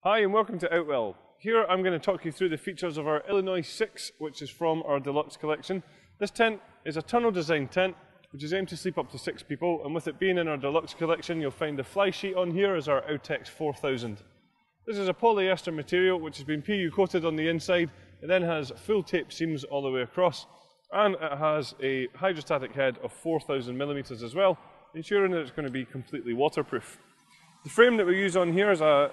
Hi and welcome to Outwell. Here I'm going to talk you through the features of our Illinois 6, which is from our DeLuxe collection. This tent is a tunnel design tent which is aimed to sleep up to 6 people, and with it being in our DeLuxe collection you'll find the fly sheet on here is our Outtex 4000. This is a polyester material which has been PU coated on the inside. It then has full tape seams all the way across, and it has a hydrostatic head of 4000mm as well, ensuring that it's going to be completely waterproof. The frame that we use on here is a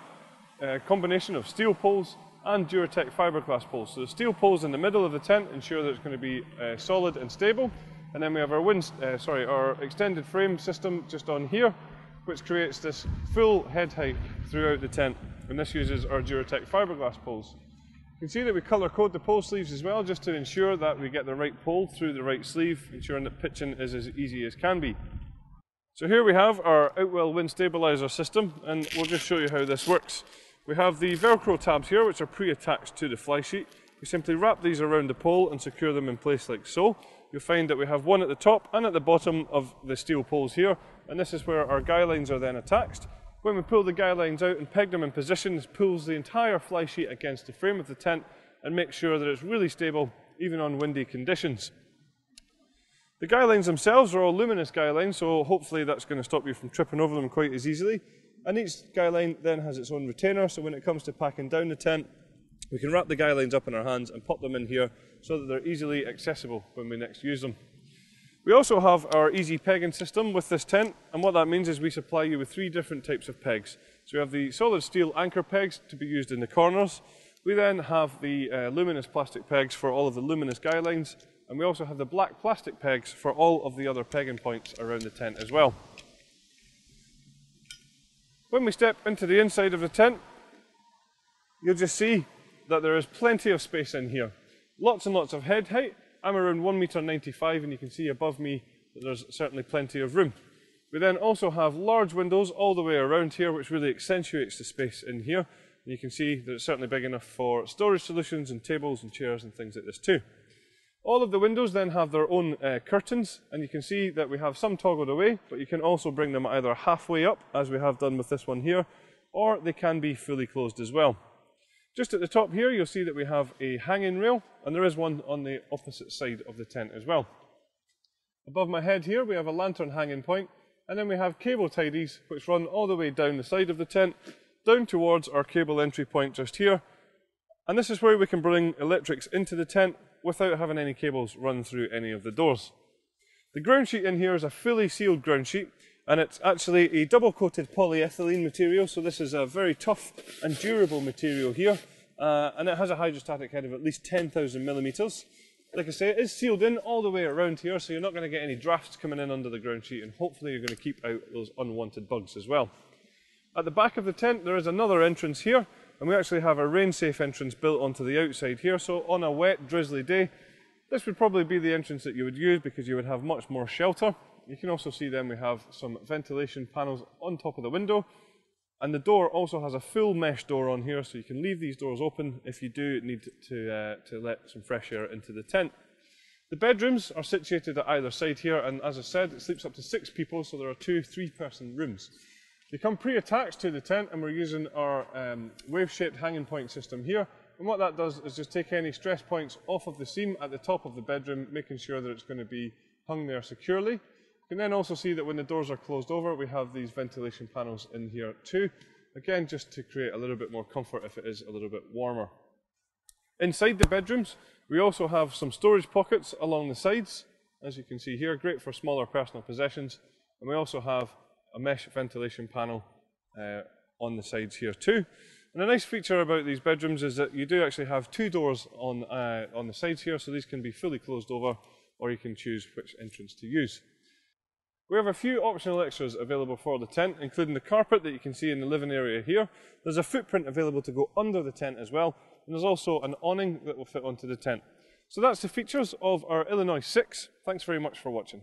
combination of steel poles and Duratec fiberglass poles. So the steel poles in the middle of the tent ensure that it's going to be solid and stable, and then we have our extended frame system just on here, which creates this full head height throughout the tent, and this uses our Duratec fiberglass poles. You can see that we colour code the pole sleeves as well, just to ensure that we get the right pole through the right sleeve, ensuring that pitching is as easy as can be. So here we have our Outwell Wind Stabilizer System, and we'll just show you how this works. We have the Velcro tabs here, which are pre-attached to the fly sheet. We simply wrap these around the pole and secure them in place like so. You'll find that we have one at the top and at the bottom of the steel poles here, and this is where our guy lines are then attached. When we pull the guy lines out and peg them in position, this pulls the entire fly sheet against the frame of the tent and makes sure that it's really stable even on windy conditions. The guy lines themselves are all luminous guy lines, so hopefully that's going to stop you from tripping over them quite as easily. And each guy line then has its own retainer, so when it comes to packing down the tent, we can wrap the guy lines up in our hands and pop them in here so that they're easily accessible when we next use them. We also have our Easy Pegging System with this tent, and what that means is we supply you with 3 different types of pegs. So we have the solid steel anchor pegs to be used in the corners. We then have the luminous plastic pegs for all of the luminous guy lines, and we also have the black plastic pegs for all of the other pegging points around the tent as well. When we step into the inside of the tent, you'll just see that there is plenty of space in here. Lots and lots of head height. I'm around 1m95 and you can see above me that there's certainly plenty of room. We then also have large windows all the way around here, which really accentuates the space in here. And you can see that it's certainly big enough for storage solutions and tables and chairs and things like this too. All of the windows then have their own curtains, and you can see that we have some toggled away, but you can also bring them either halfway up, as we have done with this one here, or they can be fully closed as well. Just at the top here, you'll see that we have a hanging rail, and there is one on the opposite side of the tent as well. Above my head here, we have a lantern hanging point, and then we have cable tidies, which run all the way down the side of the tent, down towards our cable entry point just here. And this is where we can bring electrics into the tent without having any cables run through any of the doors. The ground sheet in here is a fully sealed ground sheet, and it's actually a double coated polyethylene material, so this is a very tough and durable material here, and it has a hydrostatic head of at least 10,000mm. Like I say, it is sealed in all the way around here, so you're not going to get any drafts coming in under the ground sheet, and hopefully you're going to keep out those unwanted bugs as well. At the back of the tent there is another entrance here, and we actually have a rain-safe entrance built onto the outside here, so on a wet, drizzly day, this would probably be the entrance that you would use because you would have much more shelter. You can also see then we have some ventilation panels on top of the window, and the door also has a full mesh door on here, so you can leave these doors open if you do need to let some fresh air into the tent. The bedrooms are situated at either side here, and as I said, it sleeps up to 6 people, so there are 2 3-person rooms. They come pre-attached to the tent, and we're using our wave-shaped hanging point system here. And what that does is just take any stress points off of the seam at the top of the bedroom, making sure that it's going to be hung there securely. You can then also see that when the doors are closed over, we have these ventilation panels in here too. Again, just to create a little bit more comfort if it is a little bit warmer. Inside the bedrooms, we also have some storage pockets along the sides, as you can see here, great for smaller personal possessions. And we also have a mesh ventilation panel on the sides here too. And a nice feature about these bedrooms is that you do actually have 2 doors on the sides here, so these can be fully closed over, or you can choose which entrance to use. We have a few optional extras available for the tent, including the carpet that you can see in the living area here. There's a footprint available to go under the tent as well, and there's also an awning that will fit onto the tent. So that's the features of our Illinois 6. Thanks very much for watching.